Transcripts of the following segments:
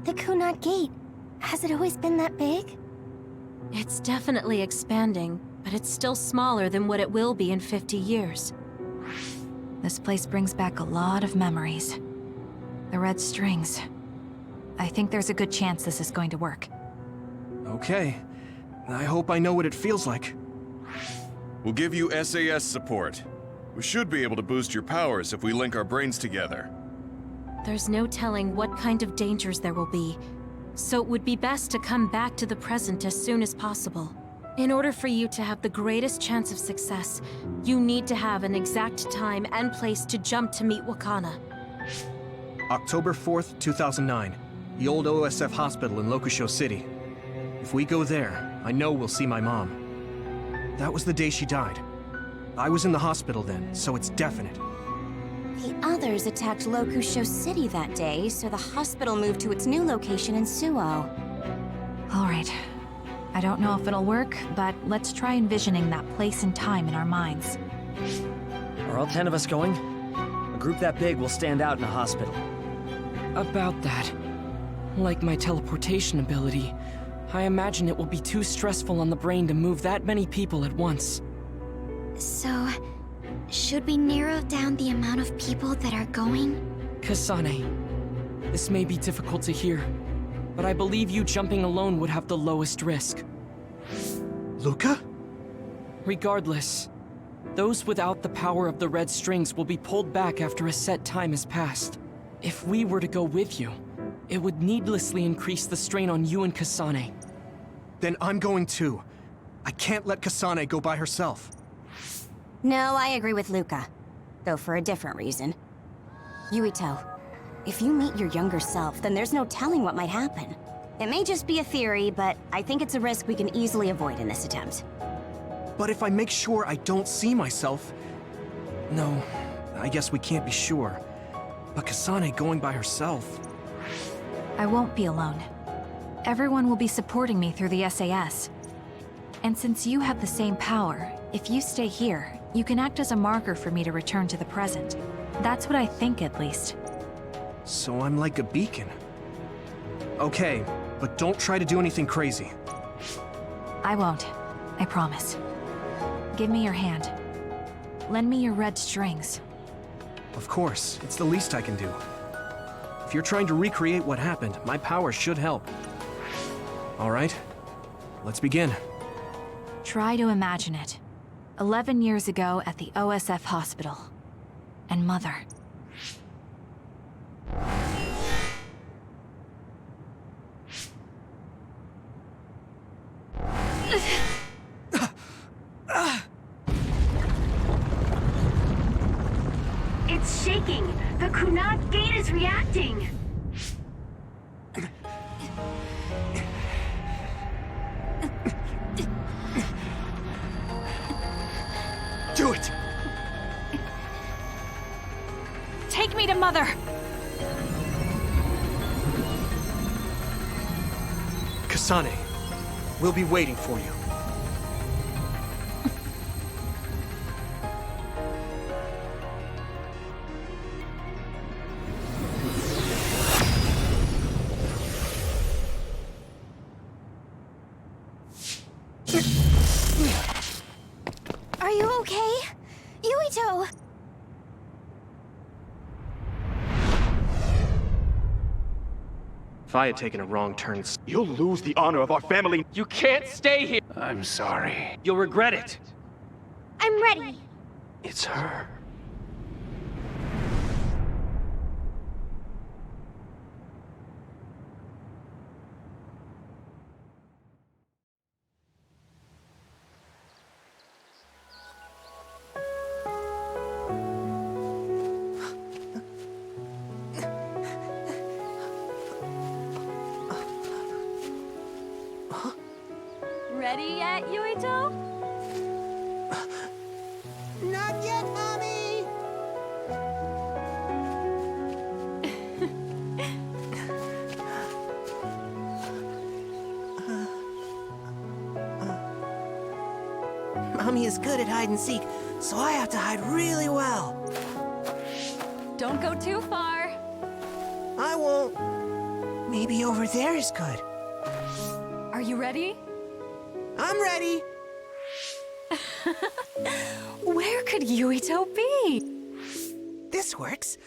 The Kunad Gate. Has it always been that big? It's definitely expanding, but it's still smaller than what it will be in 50 years. This place brings back a lot of memories. The red strings. I think there's a good chance this is going to work. Okay. I hope I know what it feels like. We'll give you SAS support. We should be able to boost your powers if we link our brains together. There's no telling what kind of dangers there will be, so it would be best to come back to the present as soon as possible. In order for you to have the greatest chance of success, you need to have an exact time and place to jump to meet Wakana. October 4th, 2009. The old OSF hospital in Lokusho City. If we go there, I know we'll see my mom. That was the day she died. I was in the hospital then, so it's definite. The others attacked Lokusho City that day, so the hospital moved to its new location in Suo. All right. I don't know if it'll work, but let's try envisioning that place and time in our minds. Are all 10 of us going? A group that big will stand out in a hospital. About that. Like my teleportation ability, I imagine it will be too stressful on the brain to move that many people at once. So, should we narrow down the amount of people that are going? Kasane, this may be difficult to hear, but I believe you jumping alone would have the lowest risk. Luca? Regardless, those without the power of the red strings will be pulled back after a set time has passed. If we were to go with you, it would needlessly increase the strain on you and Kasane. Then I'm going too. I can't let Kasane go by herself. No, I agree with Luca. Though for a different reason. Yuito, if you meet your younger self, then there's no telling what might happen. It may just be a theory, but I think it's a risk we can easily avoid in this attempt. But if I make sure I don't see myself... No, I guess we can't be sure. But Kasane going by herself... I won't be alone. Everyone will be supporting me through the SAS. And since you have the same power, if you stay here, you can act as a marker for me to return to the present. That's what I think, at least. So I'm like a beacon. Okay, but don't try to do anything crazy. I won't. I promise. Give me your hand. Lend me your red strings. Of course, it's the least I can do. If you're trying to recreate what happened, my power should help. All right, let's begin. Try to imagine it. 11 years ago at the OSF hospital. And Mother. It's shaking! The Kunad Gate is reacting! Do it! Take me to Mother! Kasane, we'll be waiting for you. Are you okay? Yuito! If I had taken a wrong turn... You'll lose the honor of our family. You can't stay here! I'm sorry. You'll regret it. I'm ready. It's her. Ready yet, Yuito? Not yet, Mommy! Mommy is good at hide and seek, so I have to hide really well. Don't go too far. I won't. Maybe over there is good. Are you ready? I'm ready. Where could Yuito be? This works.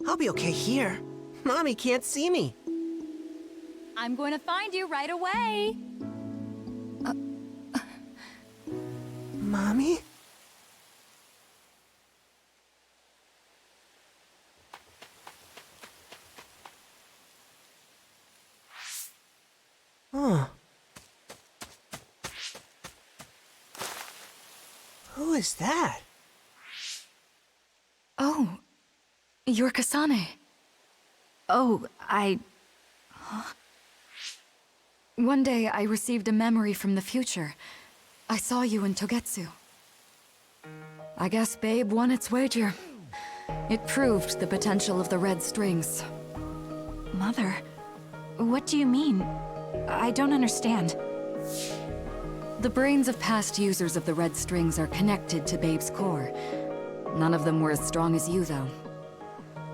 I'll be okay here. Mommy can't see me. I'm going to find you right away. Mommy? Huh. Who is that? Oh, you're Kasane. Oh, Huh? One day I received a memory from the future. I saw you in Togetsu. I guess Babe won its wager. It proved the potential of the red strings. Mother, what do you mean? I don't understand. The brains of past users of the red strings are connected to Babe's core. None of them were as strong as you, though.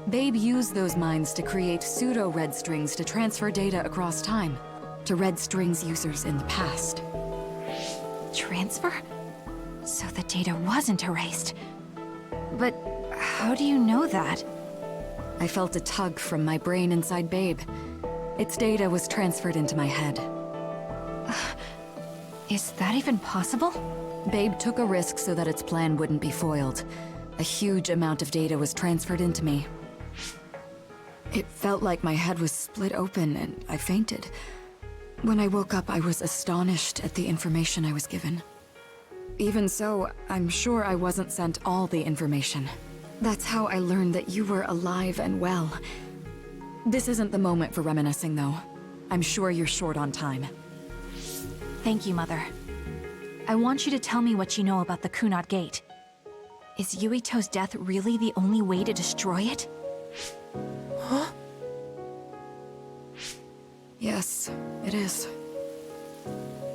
Babe used those minds to create pseudo-red strings to transfer data across time to red strings users in the past. Transfer? So the data wasn't erased. But how do you know that? I felt a tug from my brain inside Babe. Its data was transferred into my head. Is that even possible? Babe took a risk so that its plan wouldn't be foiled. A huge amount of data was transferred into me. It felt like my head was split open and I fainted. When I woke up, I was astonished at the information I was given. Even so, I'm sure I wasn't sent all the information. That's how I learned that you were alive and well. This isn't the moment for reminiscing, though. I'm sure you're short on time. Thank you, Mother. I want you to tell me what you know about the Kunad Gate. Is Yuito's death really the only way to destroy it? Huh? Yes, it is.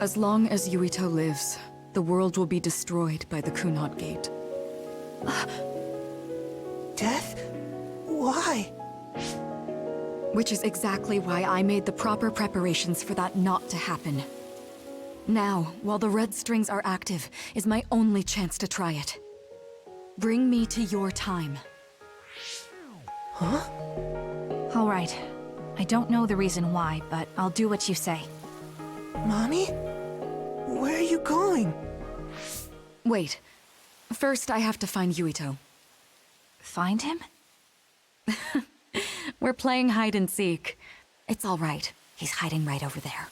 As long as Yuito lives, the world will be destroyed by the Kunad Gate. Death? Why? Which is exactly why I made the proper preparations for that not to happen. Now, while the red strings are active, is my only chance to try it. Bring me to your time. Huh? All right. I don't know the reason why, but I'll do what you say. Mommy? Where are you going? Wait. First, I have to find Yuito. Find him? We're playing hide and seek. It's all right. He's hiding right over there.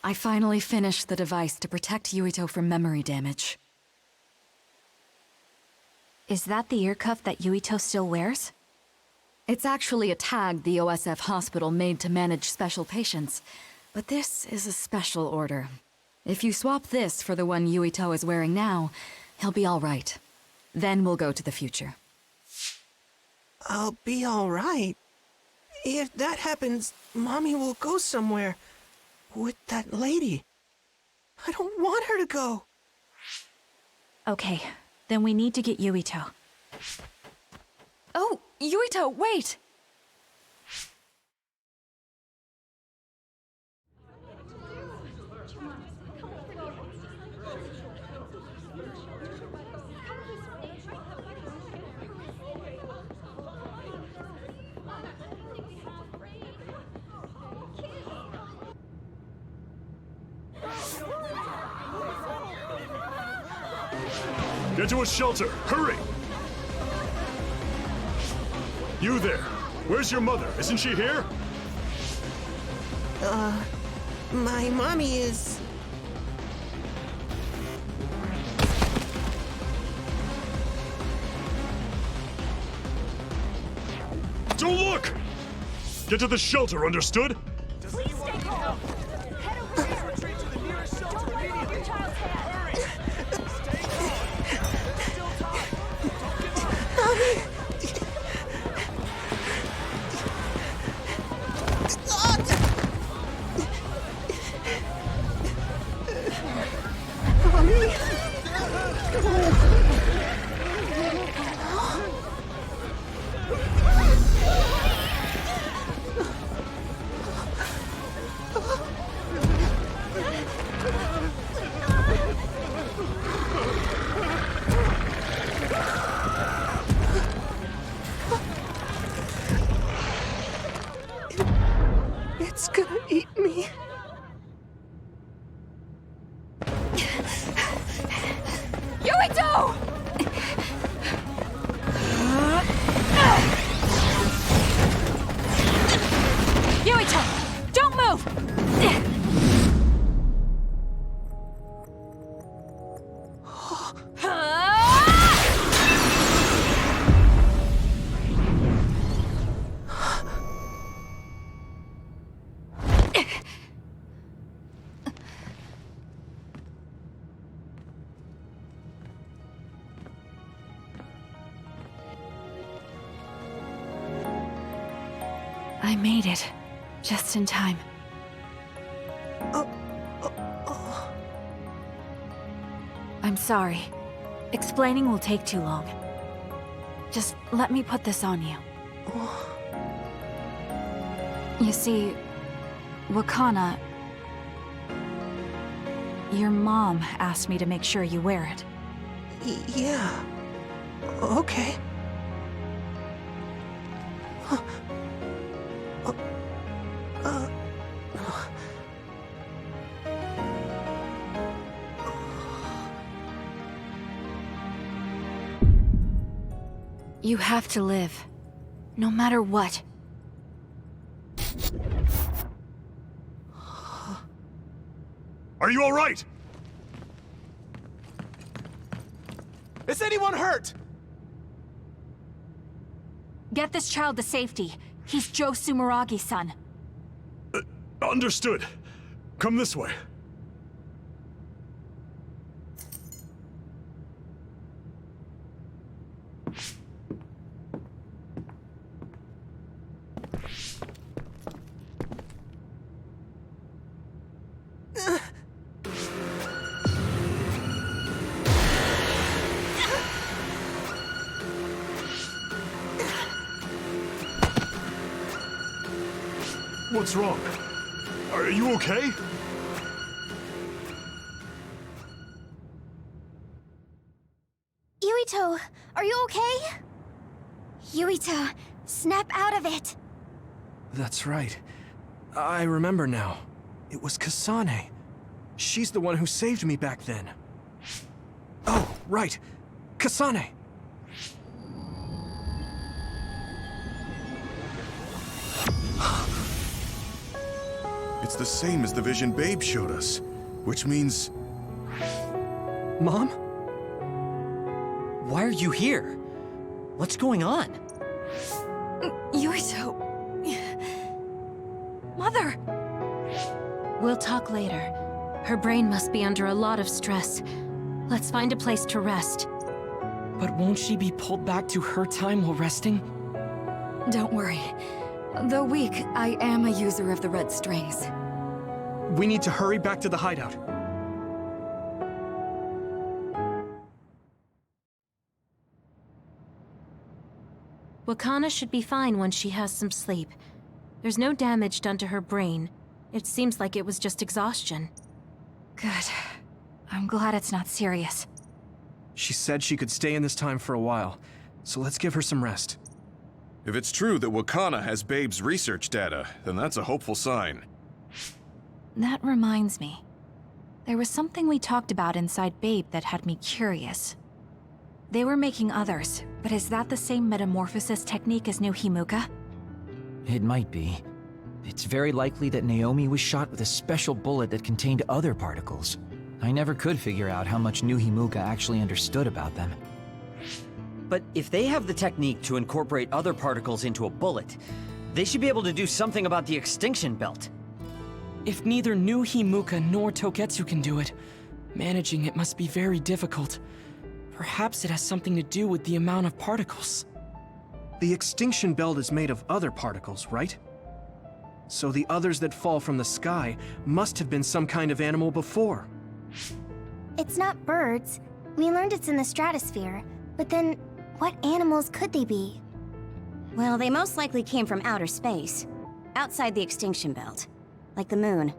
I finally finished the device to protect Yuito from memory damage. Is that the ear cuff that Yuito still wears? It's actually a tag the OSF hospital made to manage special patients. But this is a special order. If you swap this for the one Yuito is wearing now, he'll be all right. Then we'll go to the future. I'll be all right. If that happens, Mommy will go somewhere. With that lady. I don't want her to go. Okay, then we need to get Yuito. Oh, Yuito, wait! Get to a shelter! Hurry! You there! Where's your mother? Isn't she here? My mommy is... Don't look! Get to the shelter, understood? Please stay calm. Head over there. Retreat to the nearest shelter. Don't let go of your child's hand. Stay calm. There's still time. Don't give up. It's gonna eat me. Yuito! Yuito! Don't move! I made it. Just in time. I'm sorry. Explaining will take too long. Just let me put this on you. You see, Wakana... Your mom asked me to make sure you wear it. Yeah. Okay. You have to live. No matter what. Are you all right? Is anyone hurt? Get this child to safety. He's Joe Sumeragi's son. Understood. Come this way. What's wrong? Are you okay? Yuito, are you okay? Yuito, snap out of it. That's right. I remember now. It was Kasane. She's the one who saved me back then. Oh, right. Kasane! It's the same as the vision Babe showed us, which means... Mom? Why are you here? What's going on? Yuito... Mother! We'll talk later. Her brain must be under a lot of stress. Let's find a place to rest. But won't she be pulled back to her time while resting? Don't worry. Though weak, I am a user of the red strings. We need to hurry back to the hideout. Wakana should be fine once she has some sleep. There's no damage done to her brain. It seems like it was just exhaustion. Good. I'm glad it's not serious. She said she could stay in this time for a while, so let's give her some rest. If it's true that Wakana has Babe's research data, then that's a hopeful sign. That reminds me. There was something we talked about inside Babe that had me curious. They were making others, but is that the same metamorphosis technique as New Himuka? It might be. It's very likely that Naomi was shot with a special bullet that contained other particles. I never could figure out how much New Himuka actually understood about them. But if they have the technique to incorporate other particles into a bullet, they should be able to do something about the extinction belt. If neither New Himuka nor Togetsu can do it, managing it must be very difficult. Perhaps it has something to do with the amount of particles. The extinction belt is made of other particles, right? So the others that fall from the sky must have been some kind of animal before. It's not birds. We learned it's in the stratosphere. But then, what animals could they be? Well, they most likely came from outer space. Outside the extinction belt. Like the moon.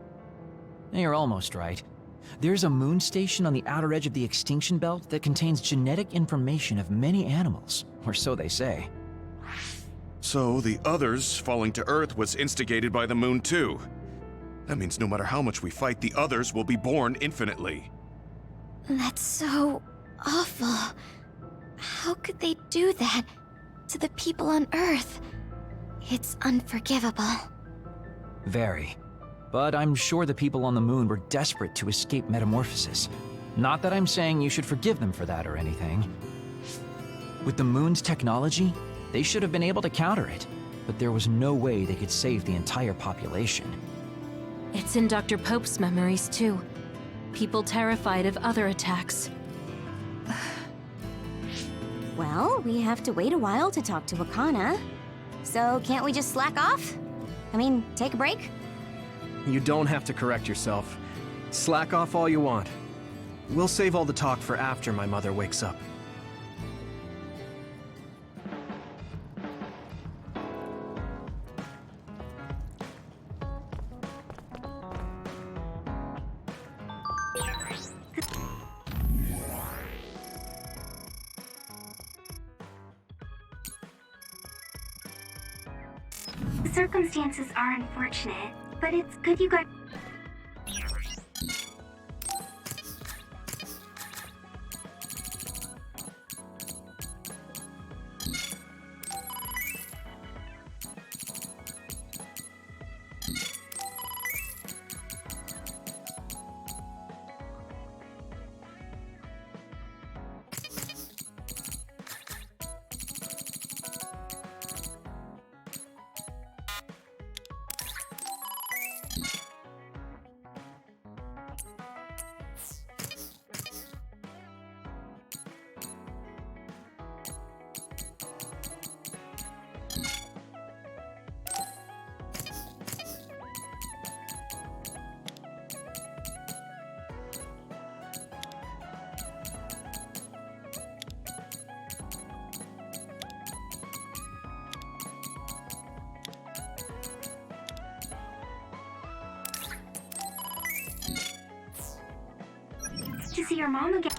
You're almost right. There's a moon station on the outer edge of the extinction belt that contains genetic information of many animals, or so they say. So the others falling to Earth was instigated by the moon too. That means no matter how much we fight, the others will be born infinitely. That's so awful. How could they do that to the people on Earth? It's unforgivable. Very. But I'm sure the people on the moon were desperate to escape metamorphosis. Not that I'm saying you should forgive them for that or anything. With the moon's technology, they should have been able to counter it, but there was no way they could save the entire population. It's in Dr. Pope's memories, too. People terrified of other attacks. Well, we have to wait a while to talk to Akana. So can't we just slack off? I mean, take a break? You don't have to correct yourself. Slack off all you want. We'll save all the talk for after my mother wakes up. The circumstances are unfortunate, but it's good you got... To see your mom again.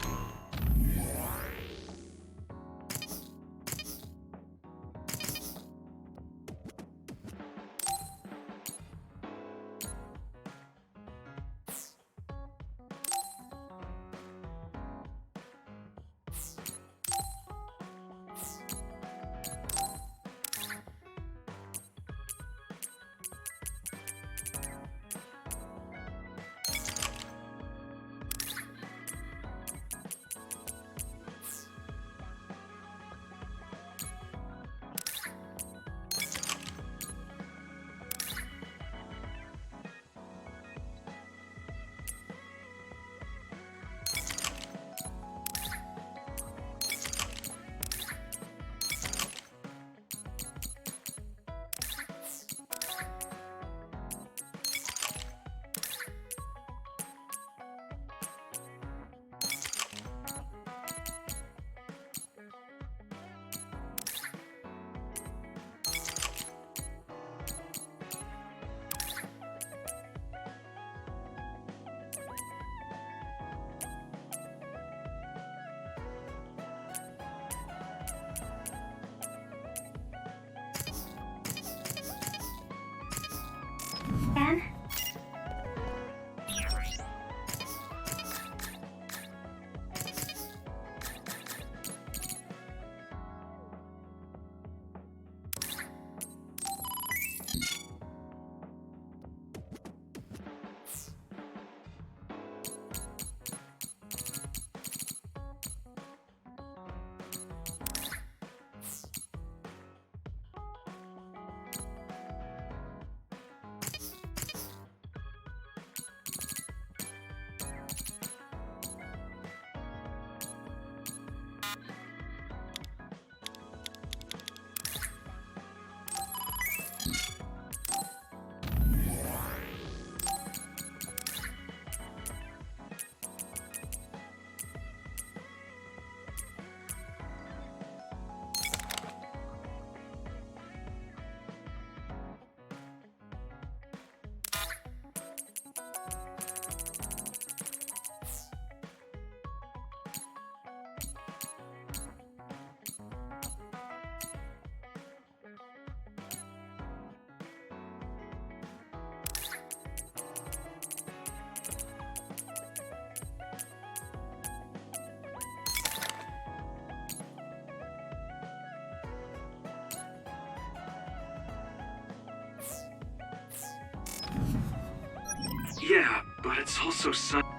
but it's also sudden.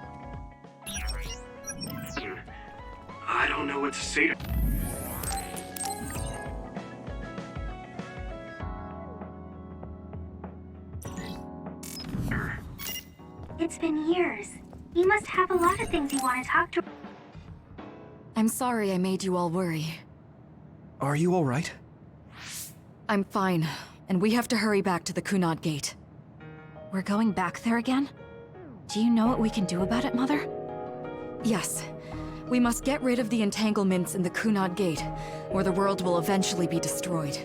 I don't know what to say to... It's been years. You must have a lot of things you want to talk to. I'm sorry I made you all worry. Are you alright? I'm fine, and we have to hurry back to the Kunad Gate. We're going back there again? Do you know what we can do about it, Mother? Yes. We must get rid of the entanglements in the Kunad Gate, or the world will eventually be destroyed.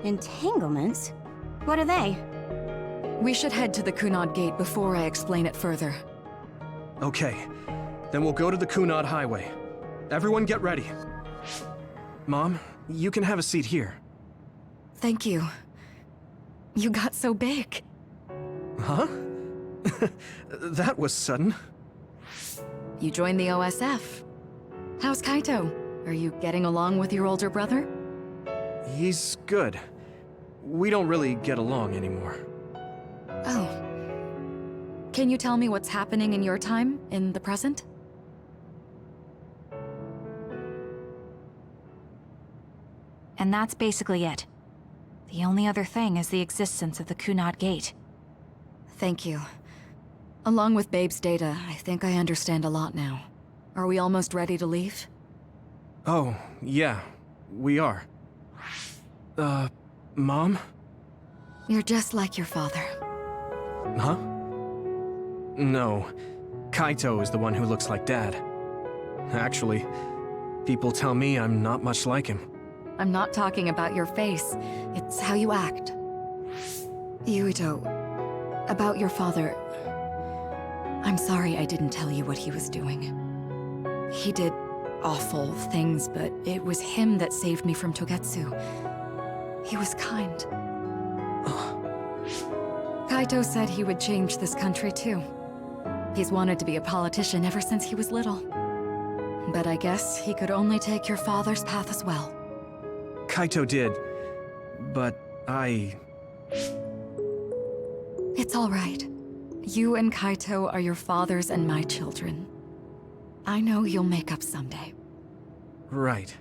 Entanglements? What are they? We should head to the Kunad Gate before I explain it further. Okay. Then we'll go to the Kunad Highway. Everyone get ready. Mom, you can have a seat here. Thank you. You got so big. Huh? That was sudden. You joined the OSF. How's Kaito? Are you getting along with your older brother? He's good. We don't really get along anymore. Oh. Can you tell me what's happening in your time, in the present? And that's basically it. The only other thing is the existence of the Kunad Gate. Thank you. Along with Babe's data, I think I understand a lot now. Are we almost ready to leave? Oh, yeah. We are. Mom? You're just like your father. Huh? No. Kaito is the one who looks like Dad. Actually, people tell me I'm not much like him. I'm not talking about your face. It's how you act. Yuito, about your father... I'm sorry I didn't tell you what he was doing. He did awful things, but it was him that saved me from Togetsu. He was kind. Kaito said he would change this country too. He's wanted to be a politician ever since he was little. But I guess he could only take your father's path as well. Kaito did, but It's all right. You and Kaito are your father's and my children. I know you'll make up someday. Right.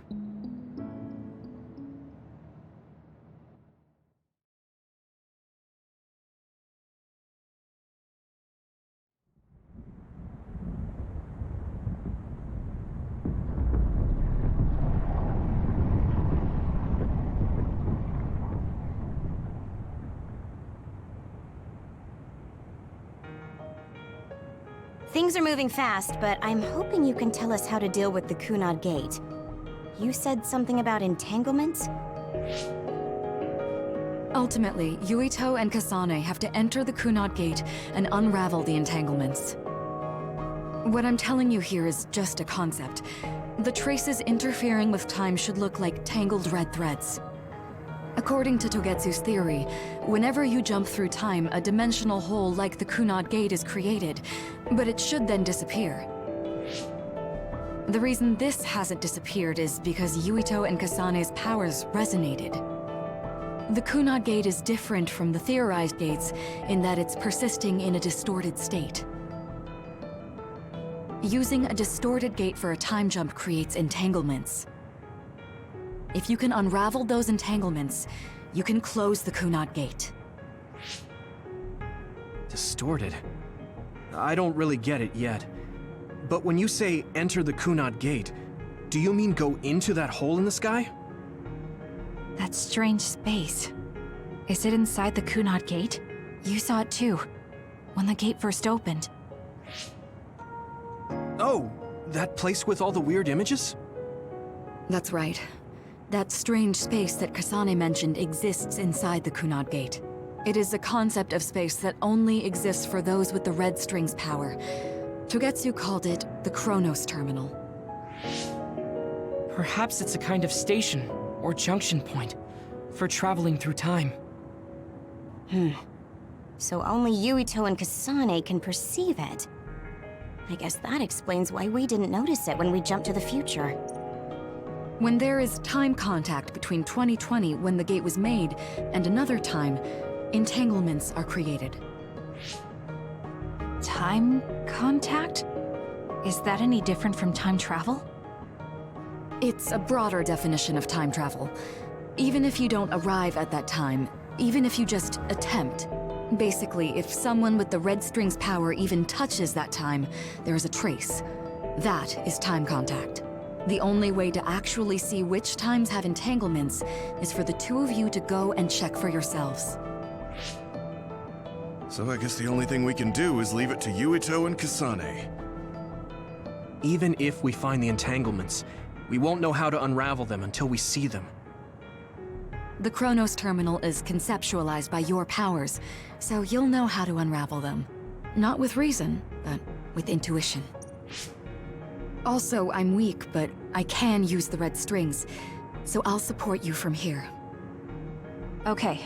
Things are moving fast, but I'm hoping you can tell us how to deal with the Kunad Gate. You said something about entanglements? Ultimately, Yuito and Kasane have to enter the Kunad Gate and unravel the entanglements. What I'm telling you here is just a concept. The traces interfering with time should look like tangled red threads. According to Togetsu's theory, whenever you jump through time, a dimensional hole like the Kunad Gate is created, but it should then disappear. The reason this hasn't disappeared is because Yuito and Kasane's powers resonated. The Kunad Gate is different from the theorized gates in that it's persisting in a distorted state. Using a distorted gate for a time jump creates entanglements. If you can unravel those entanglements, you can close the Kunad Gate. Distorted? I don't really get it yet. But when you say enter the Kunad Gate, do you mean go into that hole in the sky? That strange space. Is it inside the Kunad Gate? You saw it too, when the gate first opened. Oh, that place with all the weird images? That's right. That strange space that Kasane mentioned exists inside the Kunad Gate. It is a concept of space that only exists for those with the red string's power. Togetsu called it the Chronos Terminal. Perhaps it's a kind of station, or junction point, for traveling through time. So only Yuito and Kasane can perceive it. I guess that explains why we didn't notice it when we jumped to the future. When there is time contact between 2020, when the gate was made, and another time, entanglements are created. Time contact? Is that any different from time travel? It's a broader definition of time travel. Even if you don't arrive at that time, even if you just attempt. Basically, if someone with the red string's power even touches that time, there is a trace. That is time contact. The only way to actually see which times have entanglements is for the two of you to go and check for yourselves. So I guess the only thing we can do is leave it to Yuito and Kasane. Even if we find the entanglements, we won't know how to unravel them until we see them. The Chronos terminal is conceptualized by your powers, so you'll know how to unravel them. Not with reason, but with intuition. Also, I'm weak, but I can use the red strings, so I'll support you from here. Okay,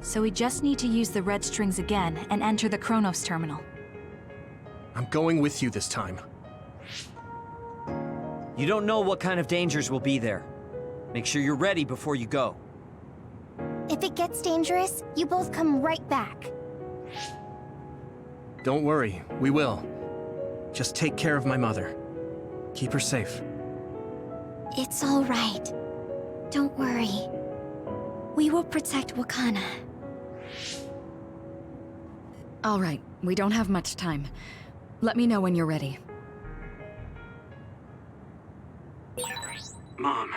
so we just need to use the red strings again and enter the Chronos terminal. I'm going with you this time. You don't know what kind of dangers will be there. Make sure you're ready before you go. If it gets dangerous, you both come right back. Don't worry, we will. Just take care of my mother. Keep her safe. It's all right. Don't worry. We will protect Wakana. All right, we don't have much time. Let me know when you're ready. Mom,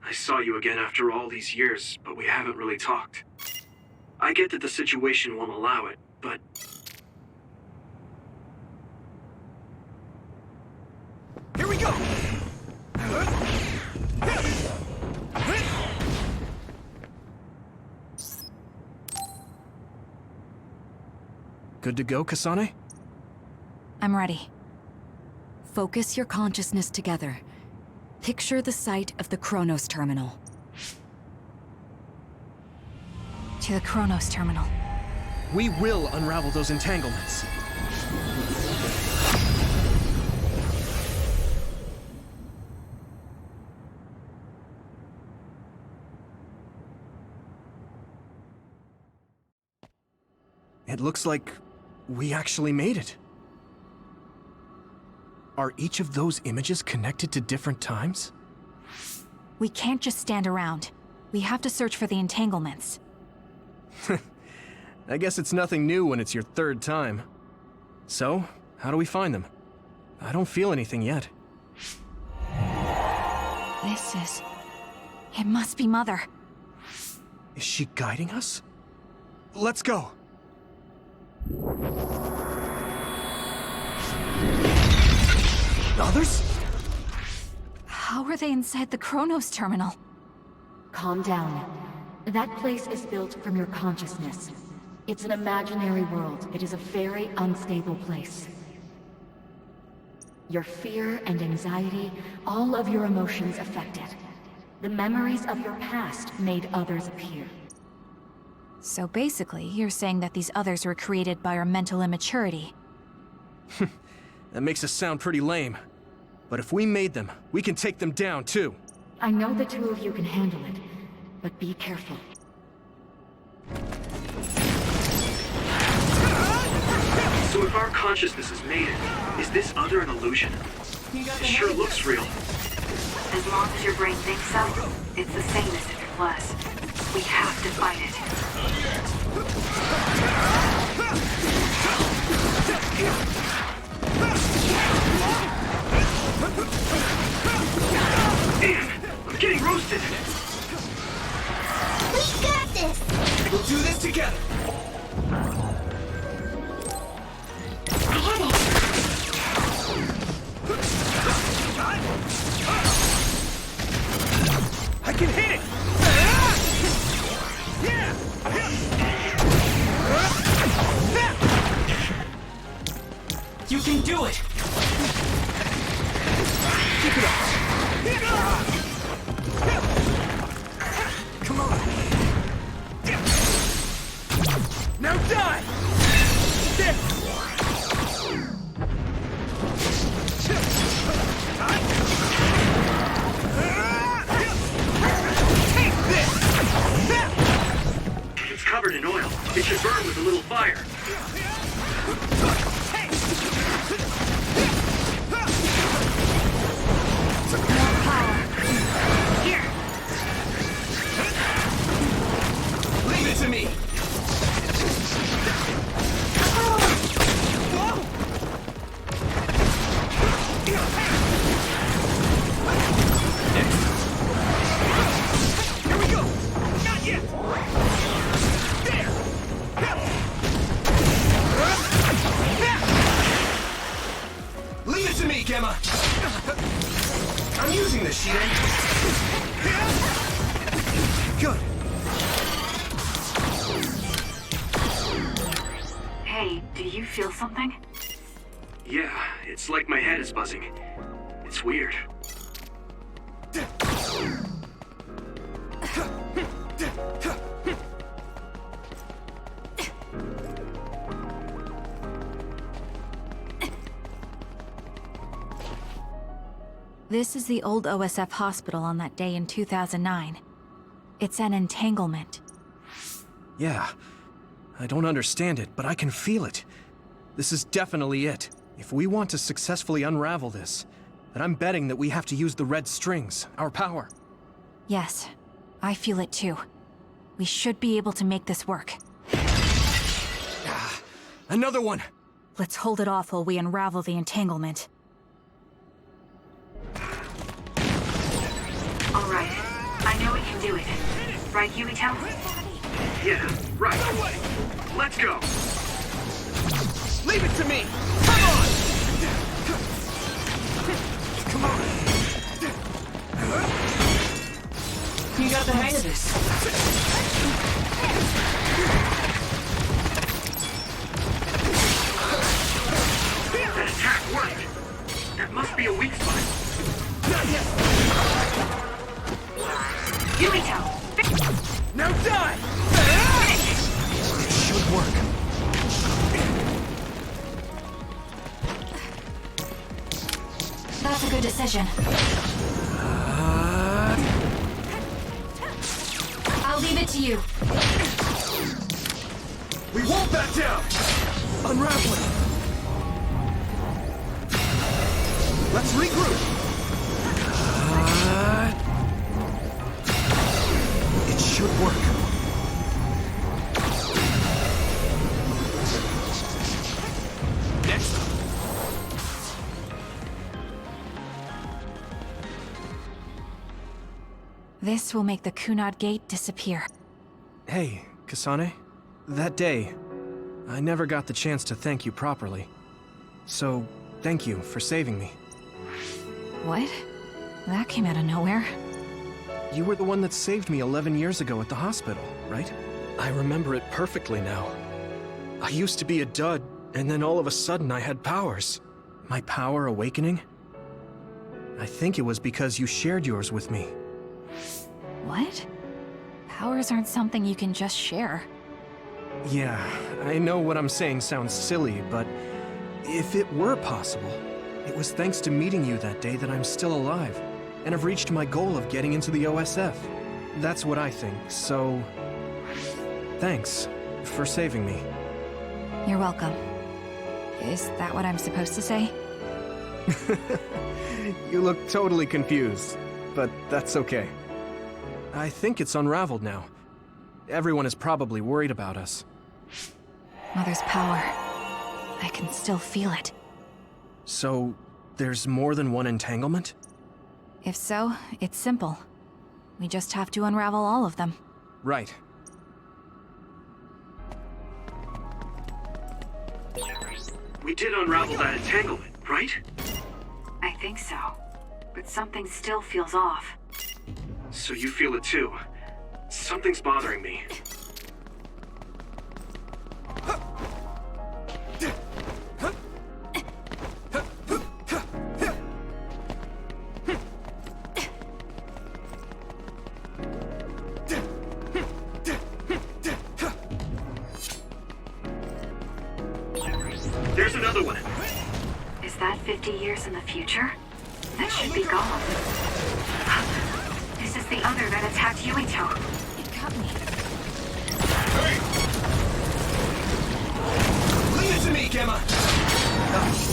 I saw you again after all these years, but we haven't really talked. I get that the situation won't allow it, but... Here we go! Good to go, Kasane? I'm ready. Focus your consciousness together. Picture the site of the Chronos terminal. To the Chronos terminal. We will unravel those entanglements. It looks like we actually made it. Are each of those images connected to different times? We can't just stand around. We have to search for the entanglements. I guess it's nothing new when it's your third time. So, how do we find them? I don't feel anything yet. It must be Mother. Is she guiding us? Let's go! Others? How are they inside the Chronos terminal? Calm down. That place is built from your consciousness. It's an imaginary world. It is a very unstable place. Your fear and anxiety, all of your emotions affect it. The memories of your past made others appear. So basically, you're saying that these others were created by our mental immaturity. That makes us sound pretty lame. But if we made them, we can take them down too. I know the two of you can handle it, but be careful. So if our consciousness made it, is this other an illusion? It sure looks real. As long as your brain thinks so, it's the same as if it was. We have to fight it. Man, I'm getting roasted! We got this! We'll do this together! I had it! I can hit it! You can do it! Keep it up! Come on! Now die! Take this! It's covered in oil. It should burn with a little fire. Emma! I'm using this sheet angle. Good. Hey, do you feel something? Yeah, it's like my head is buzzing. It's weird. This is the old OSF hospital on that day in 2009. It's an entanglement. Yeah. I don't understand it, but I can feel it. This is definitely it. If we want to successfully unravel this, then I'm betting that we have to use the red strings, our power. Yes, I feel it too. We should be able to make this work. Another one! Let's hold it off while we unravel the entanglement. All right. I know we can do it. Right, Yuito? Yeah, right. No way! Let's go! Leave it to me! Come on! Come on! You got the hang of this. That attack worked! That must be a weak spot. Not yet! Yuito! Now die! It should work. That's a good decision. I'll leave it to you. We won't back down! Unraveling! Let's regroup! It should work. Next. This will make the Kunad Gate disappear. Hey, Kasane. That day, I never got the chance to thank you properly. So, thank you for saving me. What? That came out of nowhere. You were the one that saved me 11 years ago at the hospital, right? I remember it perfectly now. I used to be a dud, and then all of a sudden I had powers. My power awakening? I think it was because you shared yours with me. What? Powers aren't something you can just share. Yeah, I know what I'm saying sounds silly, but if it were possible, it was thanks to meeting you that day that I'm still alive, and have reached my goal of getting into the OSF. That's what I think, so... thanks for saving me. You're welcome. Is that what I'm supposed to say? You look totally confused, but that's okay. I think it's unraveled now. Everyone is probably worried about us. Mother's power. I can still feel it. So, there's more than one entanglement? If so, it's simple. We just have to unravel all of them. Right. We did unravel that entanglement, right? I think so. But something still feels off. So you feel it too. Something's bothering me. There's another one. Is that 50 years in the future? That should be gone. This is the other that attacked Yuito. It got me. Hey! Leave it to me, Gemma!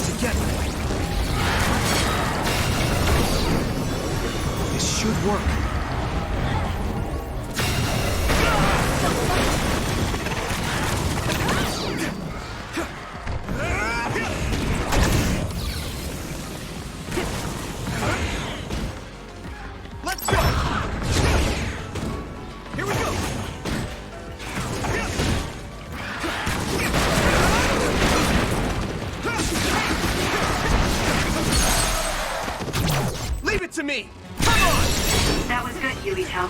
Together. This should work. Let's go! Here we go! to me! Come on! That was good, Yuito.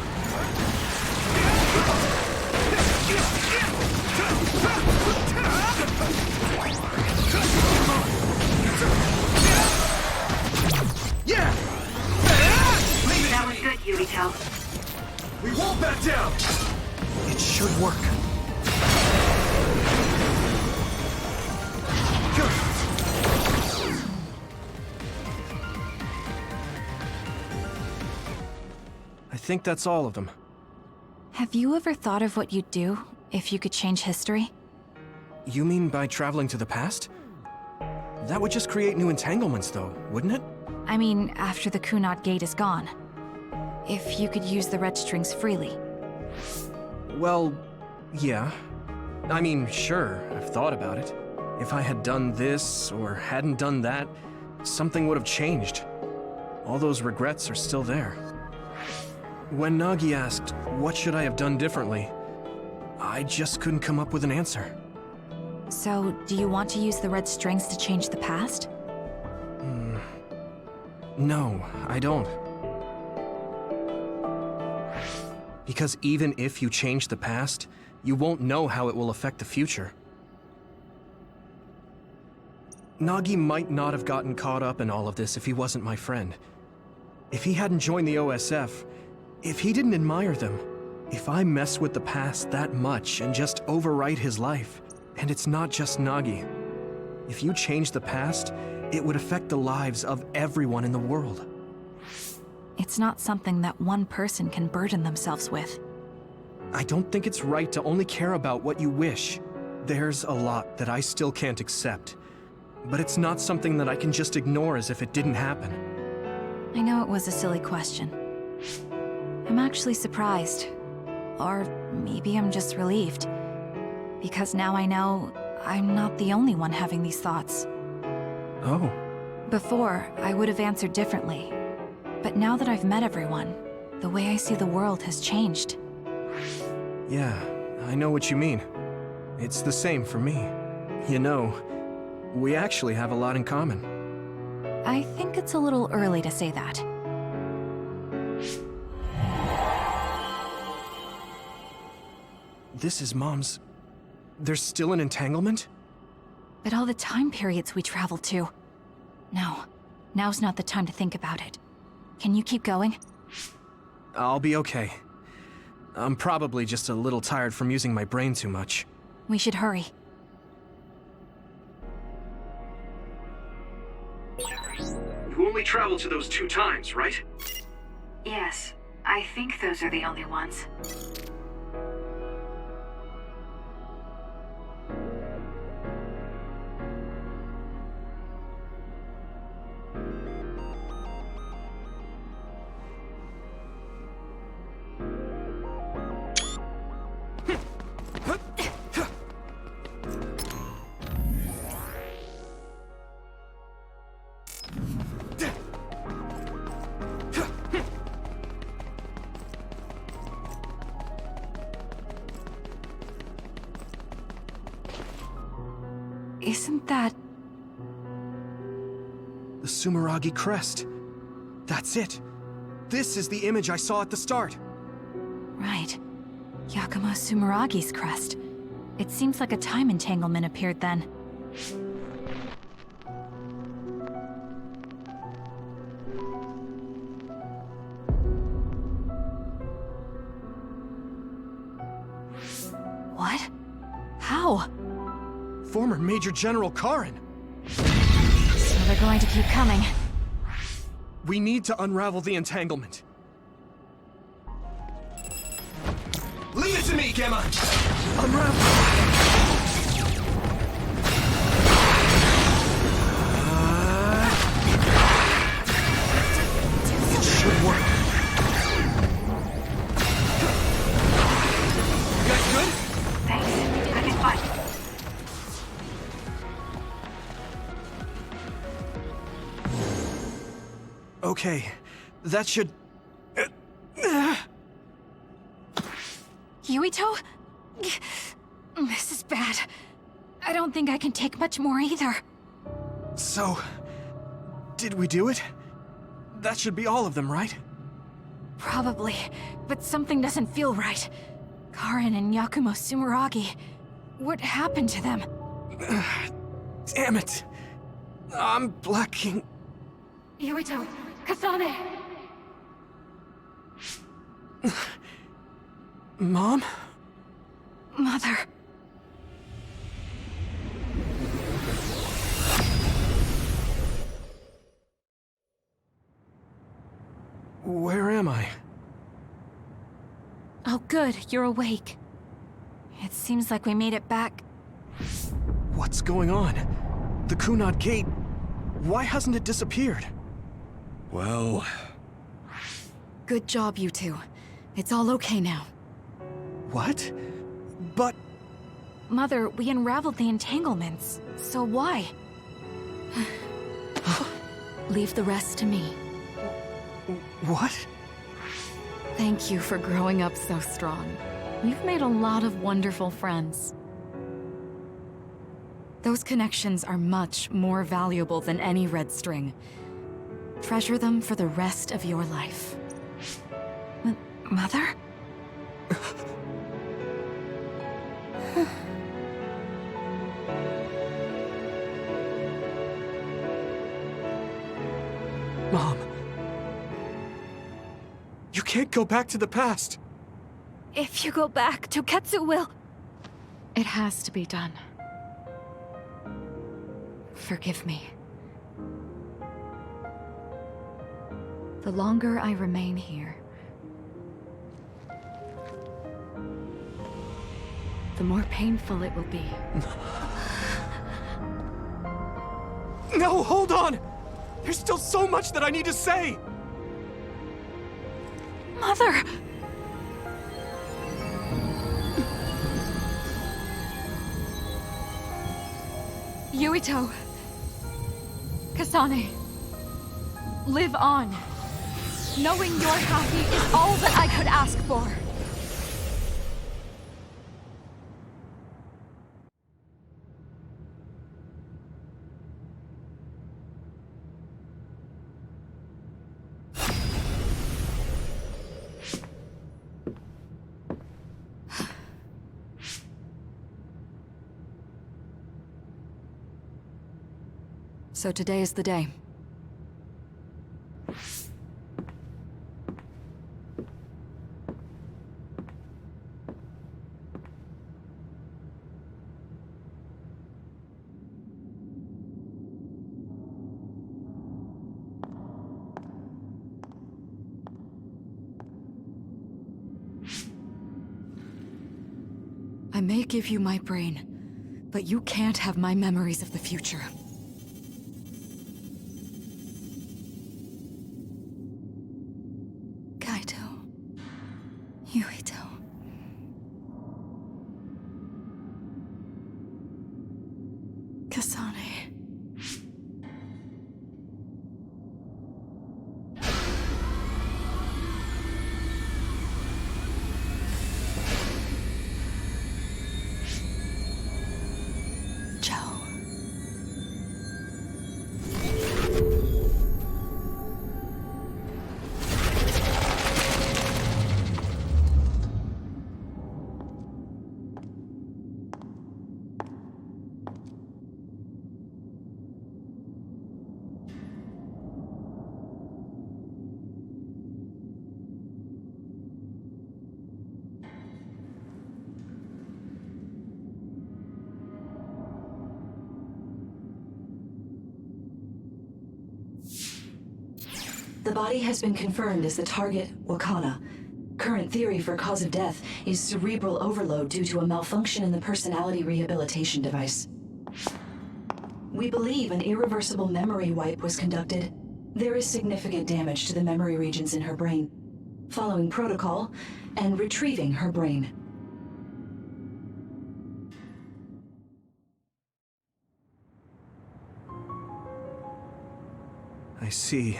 Yeah! That was good, Yuito. We won't back down! It should work. I think that's all of them. Have you ever thought of what you'd do if you could change history? You mean by traveling to the past? That would just create new entanglements, though, wouldn't it? I mean, after the Kunot Gate is gone. If you could use the red strings freely. Well, yeah. I mean, sure, I've thought about it. If I had done this, or hadn't done that, something would have changed. All those regrets are still there. When Nagi asked, what should I have done differently, I just couldn't come up with an answer. So, do you want to use the red strings to change the past? No, I don't. Because even if you change the past, you won't know how it will affect the future. Nagi might not have gotten caught up in all of this if he wasn't my friend. If he hadn't joined the OSF, if he didn't admire them, if I mess with the past that much and just overwrite his life, and it's not just Nagi. If you change the past, it would affect the lives of everyone in the world. It's not something that one person can burden themselves with. I don't think it's right to only care about what you wish. There's a lot that I still can't accept. But it's not something that I can just ignore as if it didn't happen. I know it was a silly question. I'm actually surprised. Or maybe I'm just relieved. Because now I know I'm not the only one having these thoughts. Oh. Before, I would have answered differently. But now that I've met everyone, the way I see the world has changed. Yeah, I know what you mean. It's the same for me. You know, we actually have a lot in common. I think it's a little early to say that. This is Mom's... There's still an entanglement? But all the time periods we traveled to. No, now's not the time to think about it. Can you keep going? I'll be okay. I'm probably just a little tired from using my brain too much. We should hurry. You only traveled to those 2 times, right? Yes, I think those are the only ones. Isn't that... The Sumeragi crest. That's it. This is the image I saw at the start. Right. Yakumo Sumeragi's crest. It seems like a time entanglement appeared then. What? How? Former Major General Karin. So they're going to keep coming. We need to unravel the entanglement. Leave it to me, Gemma! Unravel! It should work. You guys good? Thanks. I can fight. Okay, that should... Yuito? This is bad. I don't think I can take much more either. So... did we do it? That should be all of them, right? Probably, but something doesn't feel right. Karin and Yakumo Sumeragi. What happened to them? Damn it! I'm blacking. Yuito, Kasane! Mom? Mother. Where am I? Oh good, you're awake. It seems like we made it back. What's going on? The Kunad Gate... Why hasn't it disappeared? Well... Good job, you two. It's all okay now. What? But... Mother, we unraveled the entanglements. So why? Leave the rest to me. What? Thank you for growing up so strong. You've made a lot of wonderful friends. Those connections are much more valuable than any red string. Treasure them for the rest of your life. Mother? Mom. You can't go back to the past. If you go back, Toketsu will... It has to be done. Forgive me. The longer I remain here, the more painful it will be. No, hold on! There's still so much that I need to say! Mother! Yuito. Kasane. Live on. Knowing you're happy is all that I could ask for. So today is the day. I may give you my brain, but you can't have my memories of the future. Yuito. Kasane. Joe. The body has been confirmed as the target, Wakana. Current theory for cause of death is cerebral overload due to a malfunction in the personality rehabilitation device. We believe an irreversible memory wipe was conducted. There is significant damage to the memory regions in her brain. Following protocol and retrieving her brain. I see.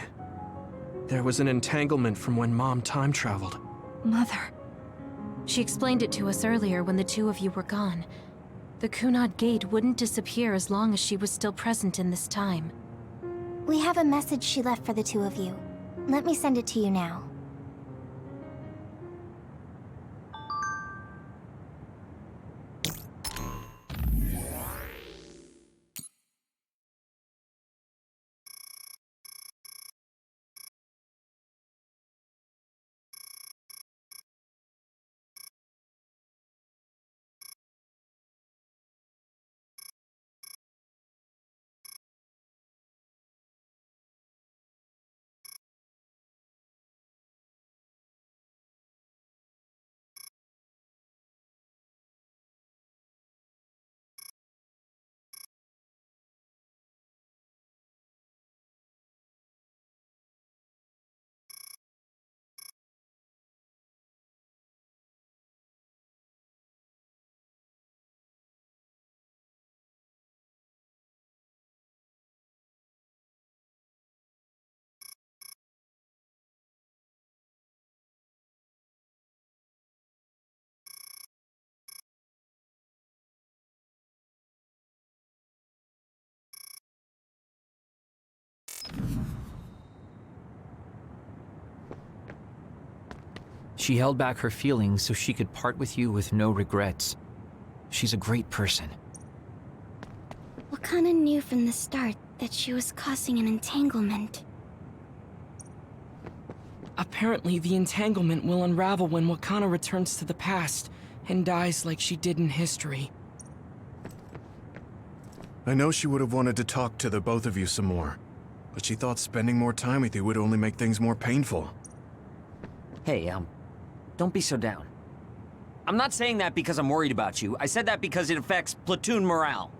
There was an entanglement from when Mom time traveled. Mother. She explained it to us earlier when the two of you were gone. The Kunad Gate wouldn't disappear as long as she was still present in this time. We have a message she left for the two of you. Let me send it to you now. She held back her feelings so she could part with you with no regrets. She's a great person. Wakana knew from the start that she was causing an entanglement. Apparently, the entanglement will unravel when Wakana returns to the past and dies like she did in history. I know she would have wanted to talk to the both of you some more, but she thought spending more time with you would only make things more painful. Hey, don't be so down. I'm not saying that because I'm worried about you. I said that because it affects platoon morale.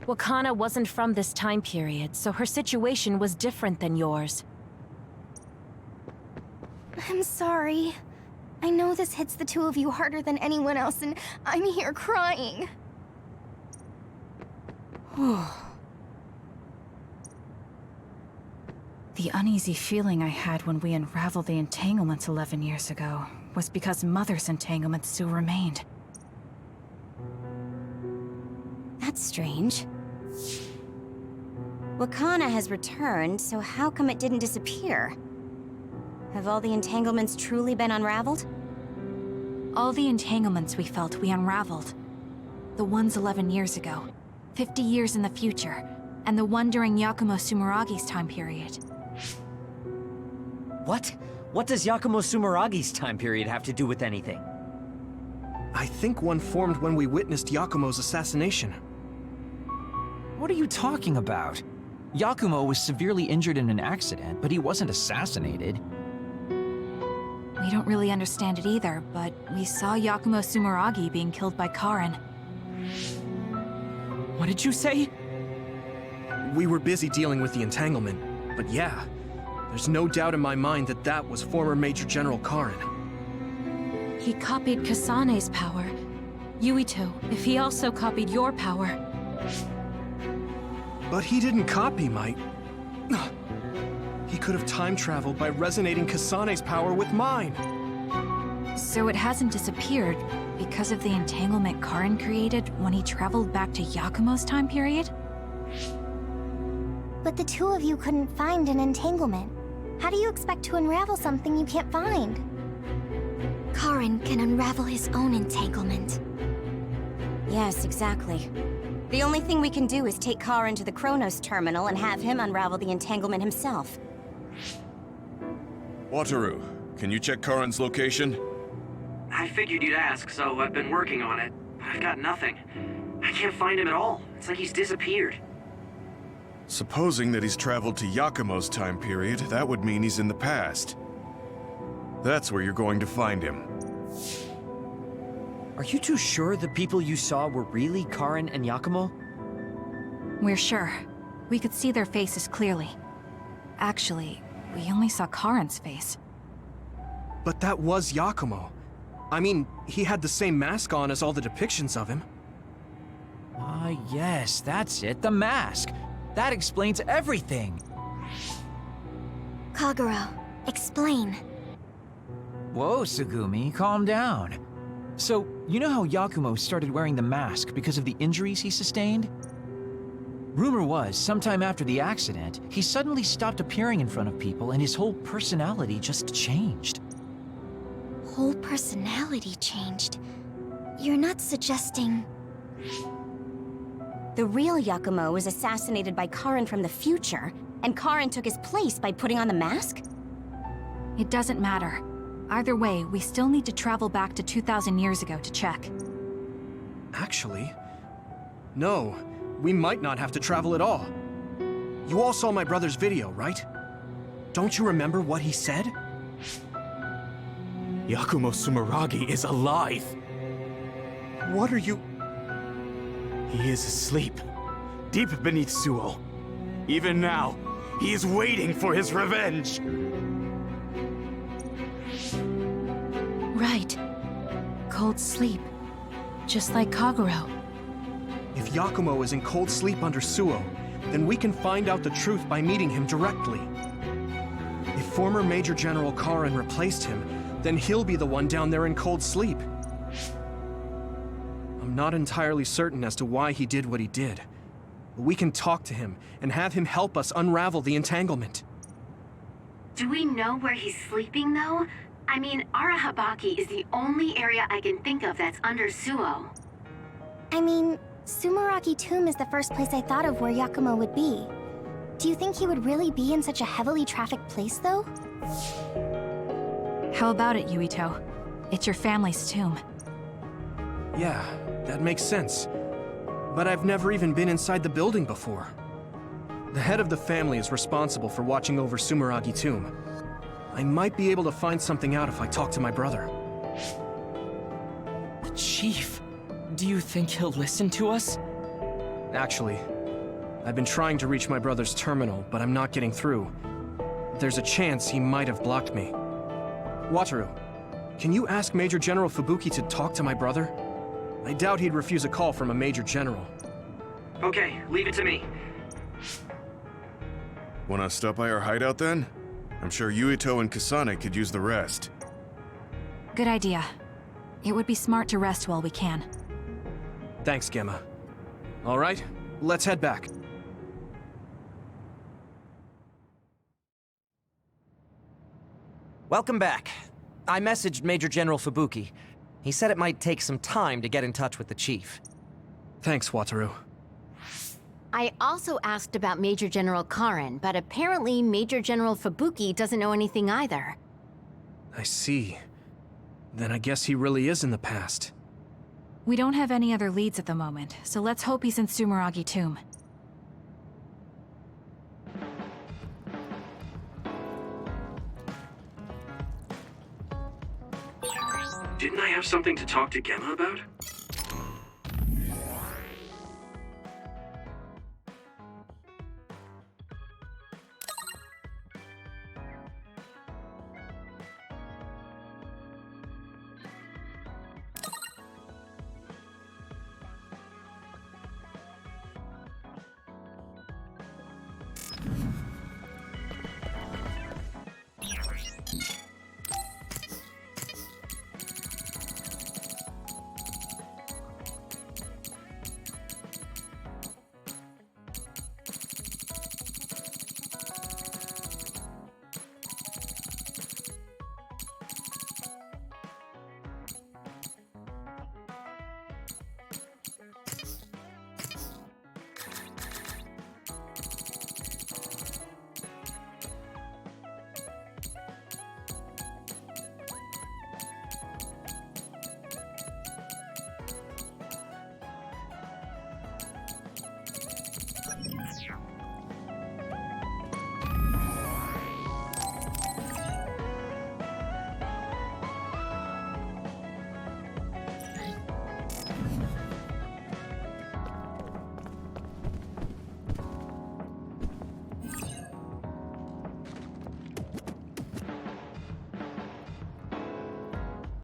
Wakana wasn't from this time period, so her situation was different than yours. I'm sorry. I know this hits the two of you harder than anyone else, and I'm here crying. The uneasy feeling I had when we unraveled the entanglements 11 years ago was because Mother's entanglements still remained. That's strange. Wakana has returned, so how come it didn't disappear? Have all the entanglements truly been unraveled? All the entanglements we felt we unraveled. The ones 11 years ago, 50 years in the future, and the one during Yakumo Sumeragi's time period. What? What does Yakumo Sumeragi's time period have to do with anything? I think one formed when we witnessed Yakumo's assassination. What are you talking about? Yakumo was severely injured in an accident, but he wasn't assassinated. We don't really understand it either, but we saw Yakumo Sumeragi being killed by Karin. What did you say? We were busy dealing with the entanglement, but yeah, there's no doubt in my mind that that was former Major General Karin. He copied Kasane's power. Yuito, if he also copied your power. But he didn't copy my... He could have time-traveled by resonating Kasane's power with mine. So it hasn't disappeared because of the entanglement Karin created when he traveled back to Yakumo's time period? But the two of you couldn't find an entanglement. How do you expect to unravel something you can't find? Karin can unravel his own entanglement. Yes, exactly. The only thing we can do is take Karin to the Chronos terminal and have him unravel the entanglement himself. Wataru, can you check Karin's location? I figured you'd ask, so I've been working on it. But I've got nothing. I can't find him at all. It's like he's disappeared. Supposing that he's traveled to Yakumo's time period, that would mean he's in the past. That's where you're going to find him. Are you too sure the people you saw were really Karin and Yakumo? We're sure. We could see their faces clearly. Actually, we only saw Karin's face. But that was Yakumo. I mean, he had the same mask on as all the depictions of him. Ah, yes, that's it, the mask. That explains everything. Kagero, explain. Whoa, Tsugumi, calm down. So, you know how Yakumo started wearing the mask because of the injuries he sustained? Rumor was, sometime after the accident, he suddenly stopped appearing in front of people and his whole personality just changed. Whole personality changed? You're not suggesting... The real Yakumo was assassinated by Karin from the future, and Karin took his place by putting on the mask? It doesn't matter. Either way, we still need to travel back to 2,000 years ago to check. Actually, no. We might not have to travel at all. You all saw my brother's video, right? Don't you remember what he said? Yakumo Sumeragi is alive! What are you... He is asleep, deep beneath Suo. Even now, he is waiting for his revenge! Right. Cold sleep. Just like Kaguro. If Yakumo is in cold sleep under Suo, then we can find out the truth by meeting him directly. If former Major General Karin replaced him, then he'll be the one down there in cold sleep. I'm not entirely certain as to why he did what he did. But we can talk to him and have him help us unravel the entanglement. Do we know where he's sleeping, though? I mean, Arahabaki is the only area I can think of that's under Suo. I mean, Sumeragi Tomb is the first place I thought of where Yakumo would be. Do you think he would really be in such a heavily trafficked place, though? How about it, Yuito? It's your family's tomb. Yeah, that makes sense. But I've never even been inside the building before. The head of the family is responsible for watching over Sumeragi Tomb. I might be able to find something out if I talk to my brother. The Chief. Do you think he'll listen to us? Actually, I've been trying to reach my brother's terminal, but I'm not getting through. There's a chance he might have blocked me. Wataru, can you ask Major General Fubuki to talk to my brother? I doubt he'd refuse a call from a Major General. Okay, leave it to me. Wanna stop by our hideout then? I'm sure Yuito and Kasane could use the rest. Good idea. It would be smart to rest while we can. Thanks, Gemma. All right, let's head back. Welcome back. I messaged Major General Fubuki. He said it might take some time to get in touch with the Chief. Thanks, Wataru. I also asked about Major General Karin, but apparently Major General Fubuki doesn't know anything either. I see. Then I guess he really is in the past. We don't have any other leads at the moment, so let's hope he's in Sumeragi Tomb. Didn't I have something to talk to Gemma about?